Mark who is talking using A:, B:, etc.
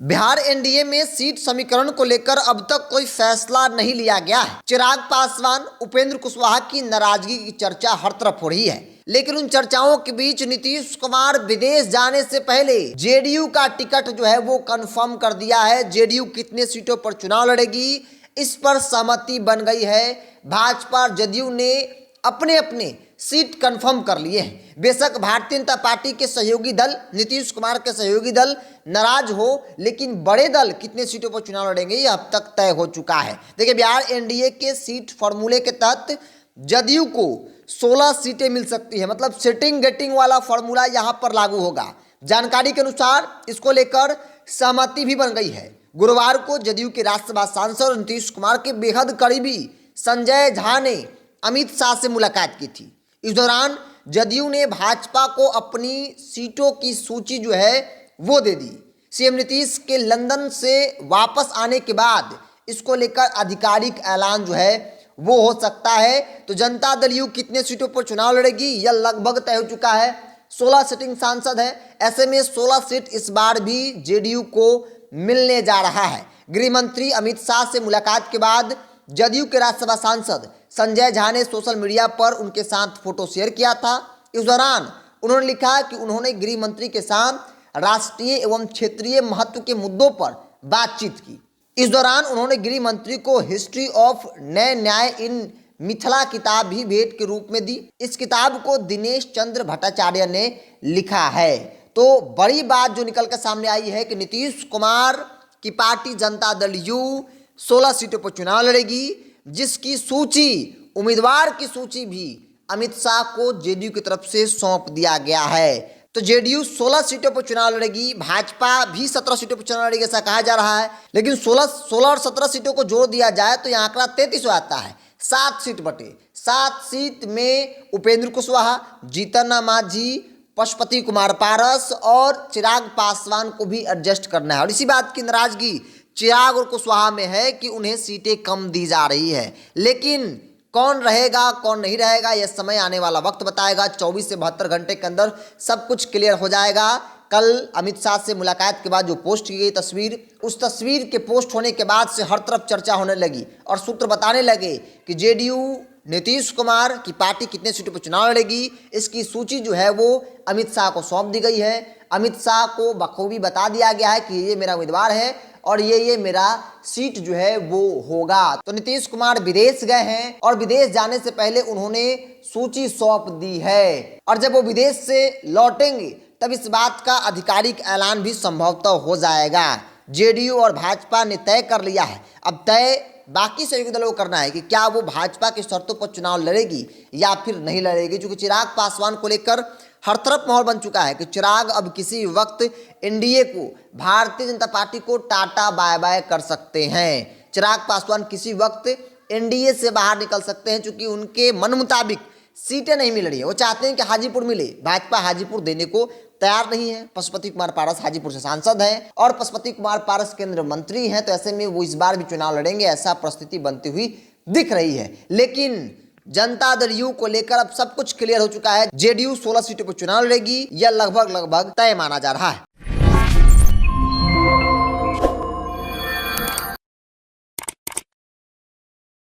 A: Bihar NDA में seat समीकरण को लेकर अब तक कोई फैसला नहीं लिया गया है। चिराग पासवान, उपेंद्र कुशवाहा की नाराजगी की चर्चा हर तरफ हो रही है, लेकिन उन चर्चाओं के बीच नीतीश कुमार विदेश जाने से पहले जेडीयू का टिकट जो है वो कंफर्म कर दिया है। जेडीयू कितने सीटों पर चुनाव लड़ेगी, इस पर सहमति बन गई है। भाजपा और जदयू ने अपने अपने सीट कंफर्म कर लिए हैं। बेशक भारतीय जनता पार्टी के सहयोगी दल, नीतीश कुमार के सहयोगी दल नाराज हो, लेकिन बड़े दल कितने सीटों पर चुनाव लड़ेंगे ये अब तक तय हो चुका है। देखिए, बिहार एनडीए के सीट फॉर्मूले के तहत जदयू को 16 सीटें मिल सकती है, मतलब सिटिंग गेटिंग वाला फॉर्मूला यहां पर लागू होगा। जानकारी के अनुसार इसको लेकर सहमति भी बन गई है। गुरुवार को जदयू के राज्यसभा सांसद नीतीश कुमार के बेहद करीबी संजय झा ने अमित शाह से मुलाकात की थी। इस दौरान जदयू ने भाजपा को अपनी सीटों की सूची जो है वो दे दी। सीएम नीतीश के लंदन से वापस आने के बाद इसको लेकर आधिकारिक ऐलान जो है वो हो सकता है। तो जनता दल यू कितने सीटों पर चुनाव लड़ेगी यह लगभग तय हो चुका है। 16 सिटिंग सांसद है, ऐसे में 16 सीट इस बार भी जेडीयू को मिलने जा रहा है। गृह मंत्री अमित शाह से मुलाकात के बाद जदयू के राज्यसभा सांसद संजय झा ने सोशल मीडिया पर उनके साथ फोटो शेयर किया था। इस दौरान उन्होंने लिखा कि उन्होंने गृह मंत्री के साथ राष्ट्रीय एवं क्षेत्रीय महत्व के मुद्दों पर बातचीत की। इस दौरान उन्होंने गृह मंत्री को हिस्ट्री ऑफ नए न्याय इन मिथिला किताब भी भेंट के रूप में दी। इस किताब को दिनेश चंद्र भट्टाचार्य ने लिखा है। तो बड़ी बात जो निकल कर सामने आई है कि नीतीश कुमार की पार्टी जनता दल यू 16 सीटों पर चुनाव लड़ेगी, जिसकी सूची, उम्मीदवार की सूची भी अमित शाह को जेडीयू की तरफ से सौंप दिया गया है। तो जेडीयू 16 सीटों पर चुनाव लड़ेगी, भाजपा भी 17 सीटों पर चुनाव लड़ेगी ऐसा कहा जा रहा है। लेकिन 16 और 17 सीटों को जोड़ दिया जाए तो यह आंकड़ा 33 हो आता है। 7 सीट बटे 7 सीट में उपेंद्र कुशवाहा, जीतन राम मांझी, पशुपति कुमार पारस और चिराग पासवान को भी एडजस्ट करना है। और इसी बात की नाराजगी चिराग और कुशवाहा में है कि उन्हें सीटें कम दी जा रही है। लेकिन कौन रहेगा कौन नहीं रहेगा यह समय आने वाला वक्त बताएगा। 24 से 72 घंटे के अंदर सब कुछ क्लियर हो जाएगा। कल अमित शाह से मुलाकात के बाद जो पोस्ट की गई तस्वीर, उस तस्वीर के पोस्ट होने के बाद से हर तरफ चर्चा होने लगी और सूत्र बताने लगे कि जेडीयू नीतीश कुमार की पार्टी कितने सीटों पर चुनाव लड़ेगी, इसकी सूची जो है वो अमित शाह को सौंप दी गई है। अमित शाह को बखूबी बता दिया गया है कि ये मेरा उम्मीदवार है और ये मेरा सीट जो है वो होगा। तो नीतीश कुमार विदेश गए हैं और विदेश जाने से पहले उन्होंने सूची सौंप दी है, और जब वो विदेश से लौटेंगे तब इस बात का आधिकारिक ऐलान भी संभवतः हो जाएगा। जेडीयू और भाजपा ने तय कर लिया है, अब तय बाकी सहयोगी दलों को करना है कि क्या वो भाजपा की शर्तों पर चुनाव लड़ेगी या फिर नहीं लड़ेगी। क्योंकि चिराग पासवान को लेकर हर तरफ माहौल बन चुका है कि चिराग अब किसी वक्त एनडीए को, भारतीय जनता पार्टी को टाटा बाय बाय कर सकते हैं। चिराग पासवान किसी वक्त एनडीए से बाहर निकल सकते हैं, क्योंकि उनके मन मुताबिक सीटें नहीं मिल रही है। वो चाहते हैं कि हाजीपुर मिले, भाजपा हाजीपुर देने को तैयार नहीं है। पशुपति कुमार पारस हाजीपुर से सांसद हैं और पशुपति कुमार पारस केंद्रीय मंत्री हैं, तो ऐसे में वो इस बार भी चुनाव लड़ेंगे, ऐसा परिस्थिति बनती हुई दिख रही है। लेकिन जनता दल यू को लेकर अब सब कुछ क्लियर हो चुका है। जेडीयू 16 सीटों पर चुनाव लड़ेगी, यह लगभग तय माना जा रहा है।